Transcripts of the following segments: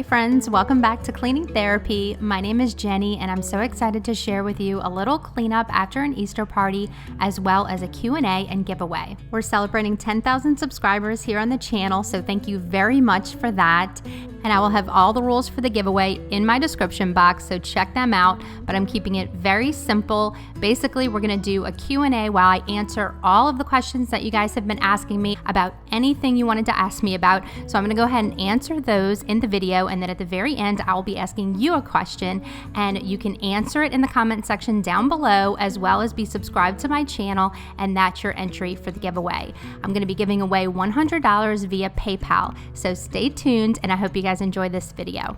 Hey friends, welcome back to Cleaning Therapy. My name is Jenny and I'm so excited to share with you a little cleanup after an Easter party as well as a Q&A and giveaway. We're celebrating 10,000 subscribers here on the channel, so thank you very much for that. And I will have all the rules for the giveaway in my description box, so check them out, but I'm keeping it very simple. Basically, we're gonna do a Q&A while I answer all of the questions that you guys have been asking me about anything you wanted to ask me about. So I'm gonna go ahead and answer those in the video, and then at the very end, I'll be asking you a question, and you can answer it in the comment section down below, as well as be subscribed to my channel, and that's your entry for the giveaway. I'm gonna be giving away $100 via PayPal, so stay tuned, and I hope you guys enjoy this video.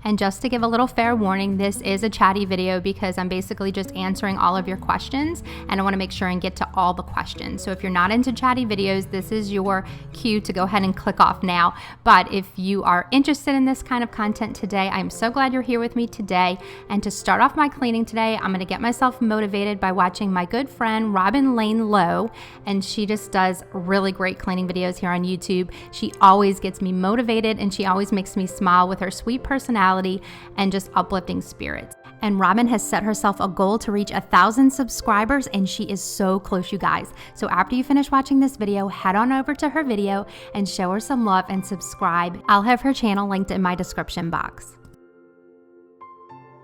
And just to give a little fair warning, this is a chatty video because I'm basically just answering all of your questions, and I want to make sure and get to all the questions. So if you're not into chatty videos, this is your cue to go ahead and click off now. But if you are interested in this kind of content today, I'm so glad you're here with me today. And to start off my cleaning today, I'm going to get myself motivated by watching my good friend Robin Lane Lowe, and she just does really great cleaning videos here on YouTube. She always gets me motivated, and she always makes me smile with her sweet personality and just uplifting spirits. And Robin has set herself a goal to reach 1,000 subscribers, and she is so close, you guys. So after you finish watching this video, head on over to her video and show her some love and subscribe. I'll have her channel linked in my description box.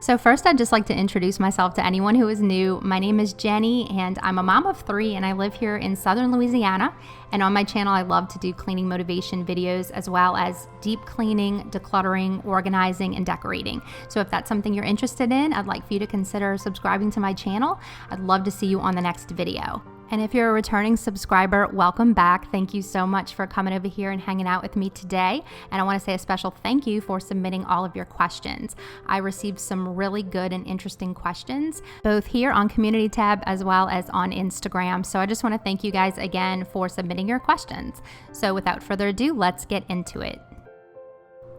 So first, I'd just like to introduce myself to anyone who is new. My name is Jenny, and I'm a mom of 3, and I live here in Southern Louisiana. And on my channel, I love to do cleaning motivation videos, as well as deep cleaning, decluttering, organizing, and decorating. So if that's something you're interested in, I'd like for you to consider subscribing to my channel. I'd love to see you on the next video. And if you're a returning subscriber, welcome back. Thank you so much for coming over here and hanging out with me today. And I want to say a special thank you for submitting all of your questions. I received some really good and interesting questions, both here on Community tab as well as on Instagram. So I just want to thank you guys again for submitting your questions. So without further ado, let's get into it.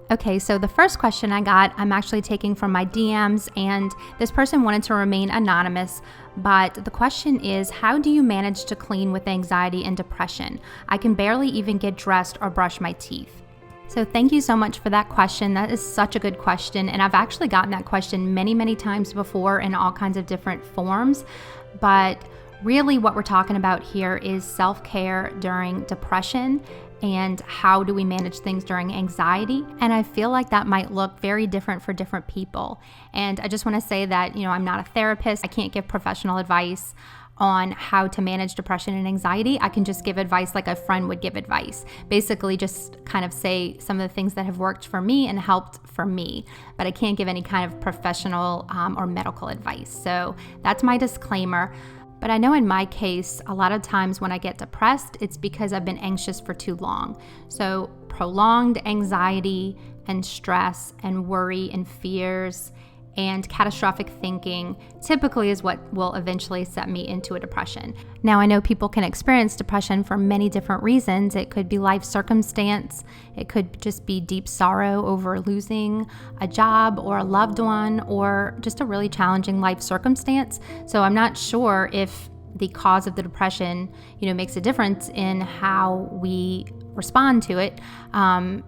Okay, so the first question I got, I'm actually taking from my DMs, and this person wanted to remain anonymous, but the question is, how do you manage to clean with anxiety and depression? I can barely even get dressed or brush my teeth. So thank you so much for that question. That is such a good question, and I've actually gotten that question many, many times before in all kinds of different forms, but really what we're talking about here is self-care during depression and how do we manage things during anxiety. And I feel like that might look very different for different people. And I just want to say that, I'm not a therapist. I can't give professional advice on how to manage depression and anxiety. I can just give advice like a friend would give advice. Basically just kind of say some of the things that have worked for me and helped for me, but I can't give any kind of professional or medical advice. So that's my disclaimer. But I know in my case, a lot of times when I get depressed, it's because I've been anxious for too long. So prolonged anxiety and stress and worry and fears and catastrophic thinking typically is what will eventually set me into a depression. Now, I know people can experience depression for many different reasons. It could be life circumstance. It could just be deep sorrow over losing a job or a loved one, or just a really challenging life circumstance. So I'm not sure if the cause of the depression, makes a difference in how we respond to it.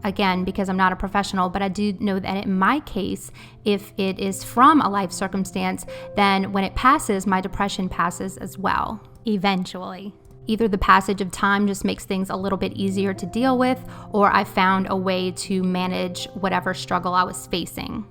Again, because I'm not a professional, but I do know that in my case, if it is from a life circumstance, then when it passes, my depression passes as well, eventually. Either the passage of time just makes things a little bit easier to deal with, or I found a way to manage whatever struggle I was facing.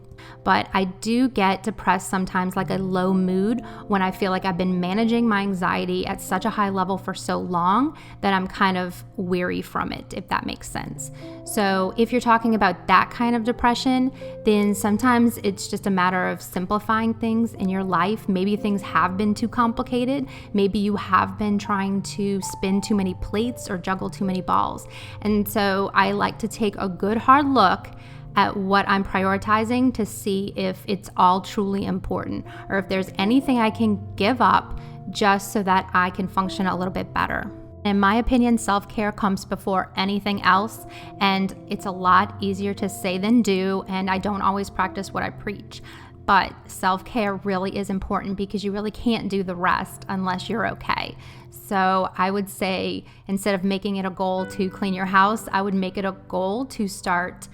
But I do get depressed sometimes, like a low mood, when I feel like I've been managing my anxiety at such a high level for so long that I'm kind of weary from it, if that makes sense. So if you're talking about that kind of depression, then sometimes it's just a matter of simplifying things in your life. Maybe things have been too complicated. Maybe you have been trying to spin too many plates or juggle too many balls. And so I like to take a good hard look at what I'm prioritizing to see if it's all truly important, or if there's anything I can give up just so that I can function a little bit better. In my opinion, self-care comes before anything else, and it's a lot easier to say than do, and I don't always practice what I preach. but self-care really is important because you really can't do the rest unless you're okay. So I would say instead of making it a goal to clean your house, I would make it a goal to start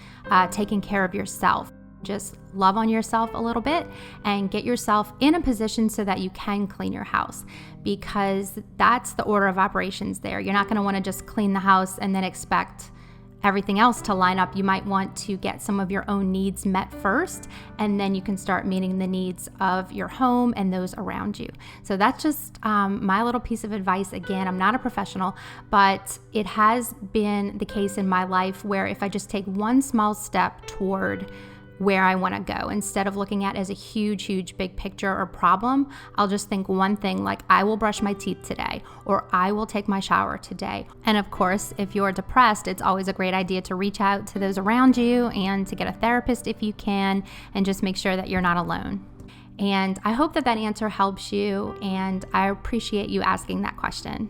taking care of yourself. Just love on yourself a little bit and get yourself in a position so that you can clean your house, because that's the order of operations there. You're not going to want to just clean the house and then expect everything else to line up. You might want to get some of your own needs met first, and then you can start meeting the needs of your home and those around you. So that's just my little piece of advice. Again, I'm not a professional, but it has been the case in my life where if I just take one small step toward where I want to go, instead of looking at it as a huge big picture or problem, I'll just think one thing, like I will brush my teeth today, or I will take my shower today. And of course, if you're depressed, it's always a great idea to reach out to those around you and to get a therapist if you can, and just make sure that you're not alone. And I hope that answer helps you, and I appreciate you asking that question.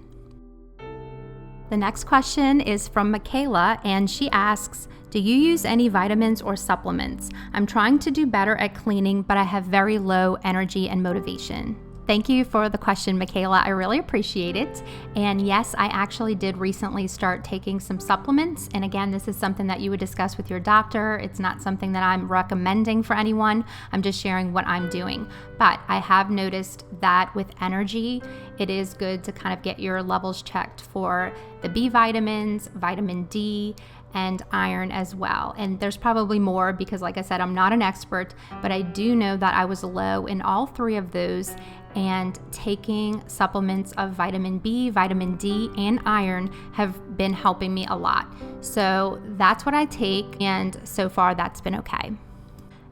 The next question is from Michaela, and she asks, do you use any vitamins or supplements? I'm trying to do better at cleaning, but I have very low energy and motivation. Thank you for the question, Michaela. I really appreciate it. And yes, I actually did recently start taking some supplements. And again, this is something that you would discuss with your doctor. It's not something that I'm recommending for anyone. I'm just sharing what I'm doing. But I have noticed that with energy, it is good to kind of get your levels checked for the B vitamins, vitamin D, and iron as well. And there's probably more because, like I said, I'm not an expert, but I do know that I was low in all three of those, and taking supplements of vitamin B, vitamin D, and iron have been helping me a lot. So that's what I take, and so far that's been okay.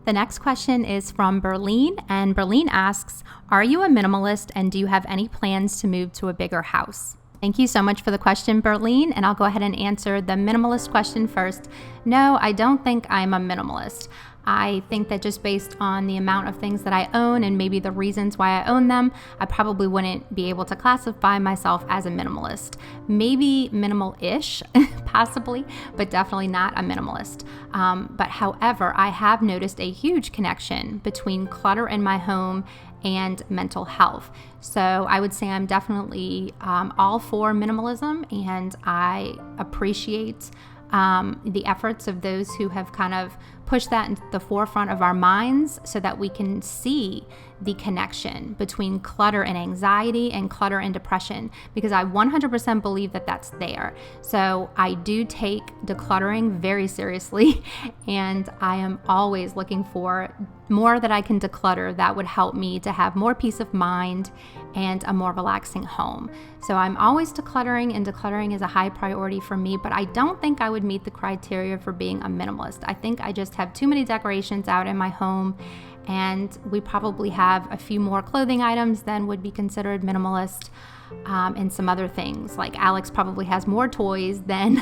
The next question is from Berlin, and Berlin asks, are you a minimalist and do you have any plans to move to a bigger house? Thank you so much for the question, Berlin, and I'll go ahead and answer the minimalist question first. No, I don't think I'm a minimalist. I think that just based on the amount of things that I own and maybe the reasons why I own them, I probably wouldn't be able to classify myself as a minimalist. Maybe minimal-ish, possibly, but definitely not a minimalist. But however, I have noticed a huge connection between clutter in my home and mental health. So I would say I'm definitely all for minimalism, and I appreciate the efforts of those who have kind of pushed that into the forefront of our minds so that we can see the connection between clutter and anxiety and clutter and depression, because I 100% believe that that's there. So I do take decluttering very seriously, and I am always looking for more that I can declutter that would help me to have more peace of mind and a more relaxing home. So I'm always decluttering, and decluttering is a high priority for me, but I don't think I would meet the criteria for being a minimalist. I think I just have too many decorations out in my home, and we probably have a few more clothing items than would be considered minimalist, and some other things. Like Alex probably has more toys than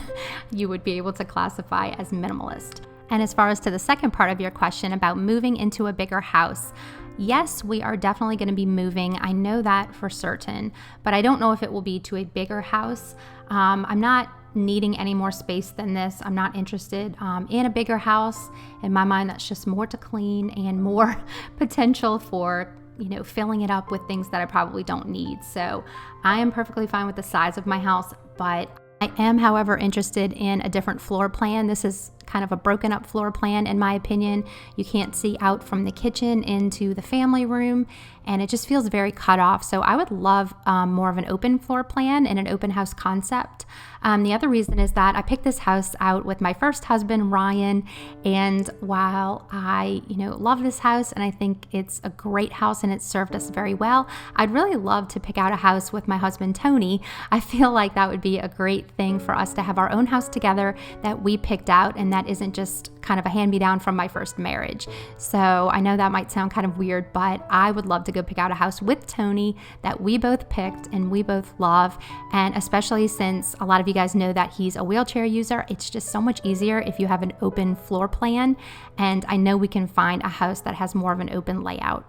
you would be able to classify as minimalist. And as far as to the second part of your question about moving into a bigger house, yes, we are definitely going to be moving. I know that for certain, but I don't know if it will be to a bigger house. I'm not needing any more space than this. I'm not interested in a bigger house. In my mind, that's just more to clean and more potential for, filling it up with things that I probably don't need. So I am perfectly fine with the size of my house, but I am, however, interested in a different floor plan. This is kind of a broken up floor plan, in my opinion. You can't see out from the kitchen into the family room, and it just feels very cut off. So I would love more of an open floor plan and an open house concept. The other reason is that I picked this house out with my first husband, Ryan, and while I, love this house and I think it's a great house and it's served us very well, I'd really love to pick out a house with my husband, Tony. I feel like that would be a great thing for us to have our own house together that we picked out, and that isn't just kind of a hand-me-down from my first marriage. So I know that might sound kind of weird, but I would love to go pick out a house with Tony that we both picked and we both love. And especially since a lot of you guys know that he's a wheelchair user, it's just so much easier if you have an open floor plan. And I know we can find a house that has more of an open layout.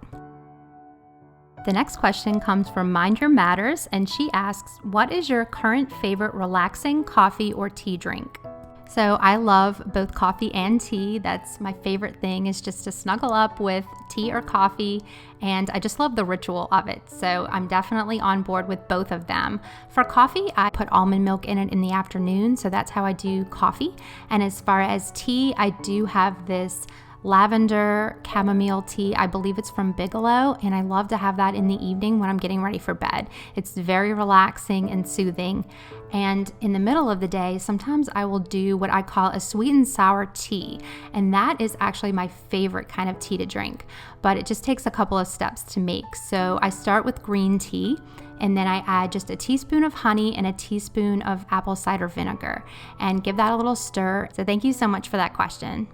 The next question comes from Mind Your Matters, and she asks, what is your current favorite relaxing coffee or tea drink? So I love both coffee and tea. That's my favorite thing, is just to snuggle up with tea or coffee, and I just love the ritual of it. So I'm definitely on board with both of them. For coffee, I put almond milk in it in the afternoon, so that's how I do coffee. And as far as tea, I do have this lavender chamomile tea. I believe it's from Bigelow, and I love to have that in the evening when I'm getting ready for bed. It's very relaxing and soothing. And in the middle of the day, sometimes I will do what I call a sweet and sour tea, and that is actually my favorite kind of tea to drink, but it just takes a couple of steps to make. So I start with green tea, and then I add just a teaspoon of honey and a teaspoon of apple cider vinegar and give that a little stir. So thank you so much for that question.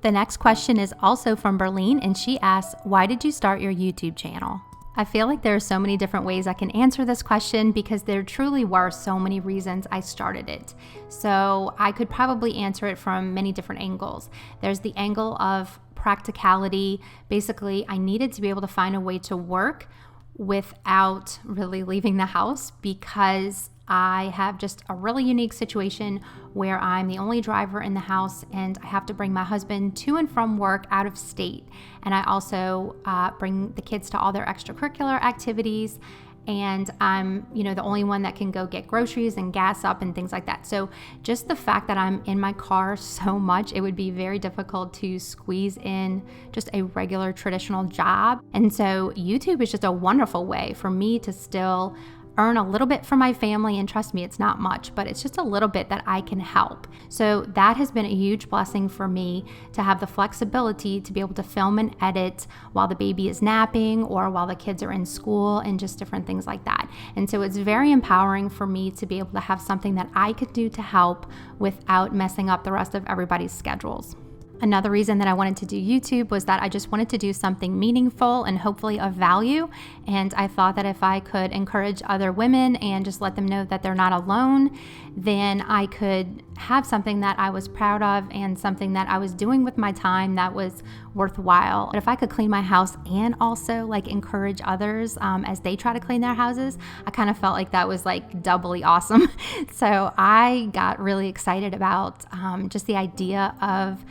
The next question is also from Berlin, and she asks, why did you start your YouTube channel? I feel like there are so many different ways I can answer this question because there truly were so many reasons I started it. So I could probably answer it from many different angles. There's the angle of practicality. Basically, I needed to be able to find a way to work without really leaving the house, because I have just a really unique situation where I'm the only driver in the house, and I have to bring my husband to and from work out of state. And I also bring the kids to all their extracurricular activities. And I'm, the only one that can go get groceries and gas up and things like that. So just the fact that I'm in my car so much, it would be very difficult to squeeze in just a regular traditional job. And so YouTube is just a wonderful way for me to still earn a little bit for my family, and trust me, it's not much, but it's just a little bit that I can help. So that has been a huge blessing for me, to have the flexibility to be able to film and edit while the baby is napping or while the kids are in school and just different things like that. And so it's very empowering for me to be able to have something that I could do to help without messing up the rest of everybody's schedules. Another reason that I wanted to do YouTube was that I just wanted to do something meaningful and hopefully of value. And I thought that if I could encourage other women and just let them know that they're not alone, then I could have something that I was proud of and something that I was doing with my time that was worthwhile. But if I could clean my house and also encourage others as they try to clean their houses, I kind of felt like that was doubly awesome. So I got really excited about just the idea of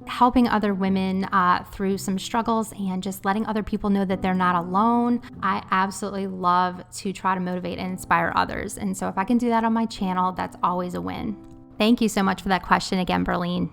helping other women through some struggles and just letting other people know that they're not alone. I absolutely love to try to motivate and inspire others. And so if I can do that on my channel, that's always a win. Thank you so much for that question again, Berlin.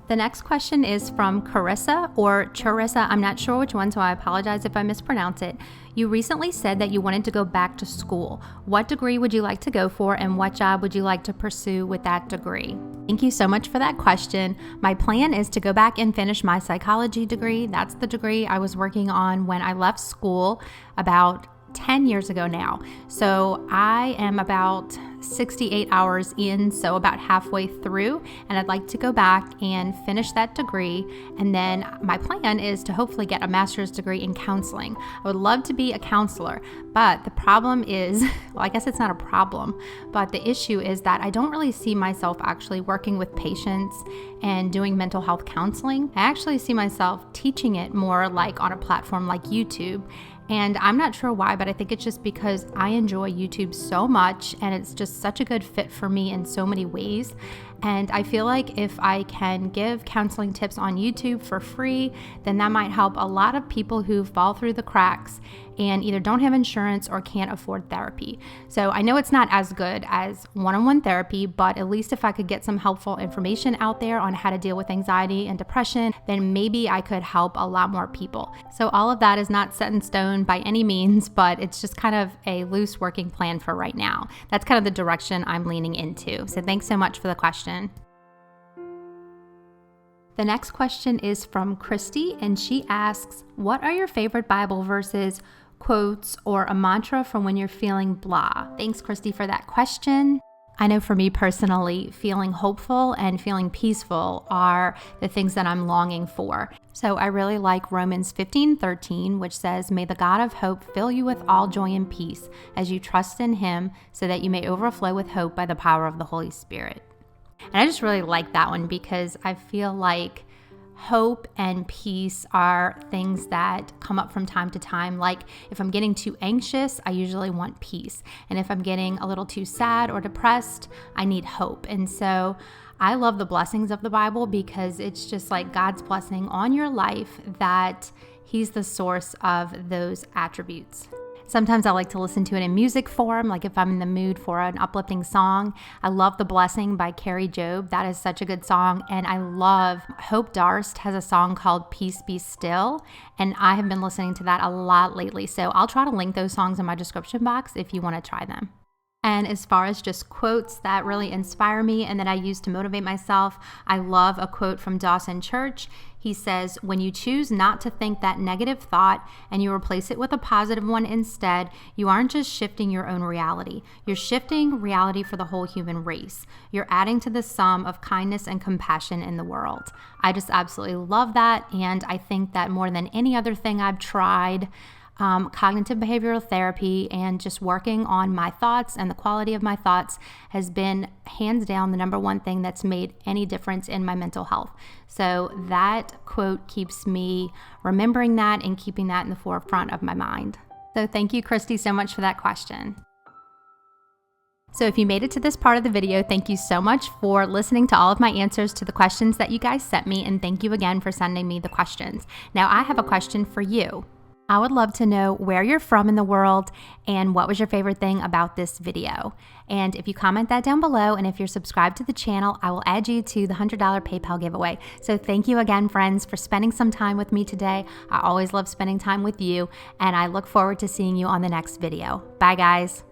The next question is from Carissa or Charissa. I'm not sure which one, so I apologize if I mispronounce it. You recently said that you wanted to go back to school. What degree would you like to go for, and what job would you like to pursue with that degree? Thank you so much for that question. My plan is to go back and finish my psychology degree. That's the degree I was working on when I left school about 10 years ago now. So I am about 68 hours in, so about halfway through, and I'd like to go back and finish that degree. And then my plan is to hopefully get a master's degree in counseling. I would love to be a counselor, but the problem is, well, I guess it's not a problem, but the issue is that I don't really see myself actually working with patients and doing mental health counseling. I actually see myself teaching it more on a platform like YouTube. And I'm not sure why, but I think it's just because I enjoy YouTube so much, and it's just such a good fit for me in so many ways. And I feel like if I can give counseling tips on YouTube for free, then that might help a lot of people who fall through the cracks and either don't have insurance or can't afford therapy. So I know it's not as good as one-on-one therapy, but at least if I could get some helpful information out there on how to deal with anxiety and depression, then maybe I could help a lot more people. So all of that is not set in stone by any means, but it's just kind of a loose working plan for right now. That's kind of the direction I'm leaning into. So thanks so much for the question. The next question is from Christy, and she asks, what are your favorite Bible verses, quotes, or a mantra from when you're feeling blah? Thanks, Christy, for that question. I know for me personally, feeling hopeful and feeling peaceful are the things that I'm longing for. So I really like Romans 15:13, which says, may the God of hope fill you with all joy and peace as you trust in him, so that you may overflow with hope by the power of the Holy Spirit. And I just really like that one because I feel like hope and peace are things that come up from time to time. Like if I'm getting too anxious, I usually want peace. And if I'm getting a little too sad or depressed, I need hope. And so I love the blessings of the Bible because it's just like God's blessing on your life, that He's the source of those attributes. Sometimes I like to listen to it in music form, like if I'm in the mood for an uplifting song. I love The Blessing by Carrie Job. That is such a good song. And I love Hope Darst has a song called Peace Be Still. And I have been listening to that a lot lately. So I'll try to link those songs in my description box if you want to try them. And as far as just quotes that really inspire me and that I use to motivate myself, I love a quote from Dawson Church. He says, "When you choose not to think that negative thought and you replace it with a positive one instead, you aren't just shifting your own reality. You're shifting reality for the whole human race. You're adding to the sum of kindness and compassion in the world." I just absolutely love that. And I think that more than any other thing I've tried, cognitive behavioral therapy and just working on my thoughts and the quality of my thoughts has been hands down the number one thing that's made any difference in my mental health. So that quote keeps me remembering that and keeping that in the forefront of my mind. So thank you, Christy, so much for that question. So if you made it to this part of the video, thank you so much for listening to all of my answers to the questions that you guys sent me, and thank you again for sending me the questions. Now I have a question for you. I would love to know where you're from in the world and what was your favorite thing about this video. And if you comment that down below, and if you're subscribed to the channel, I will add you to the $100 PayPal giveaway. So thank you again, friends, for spending some time with me today. I always love spending time with you, and I look forward to seeing you on the next video. Bye, guys.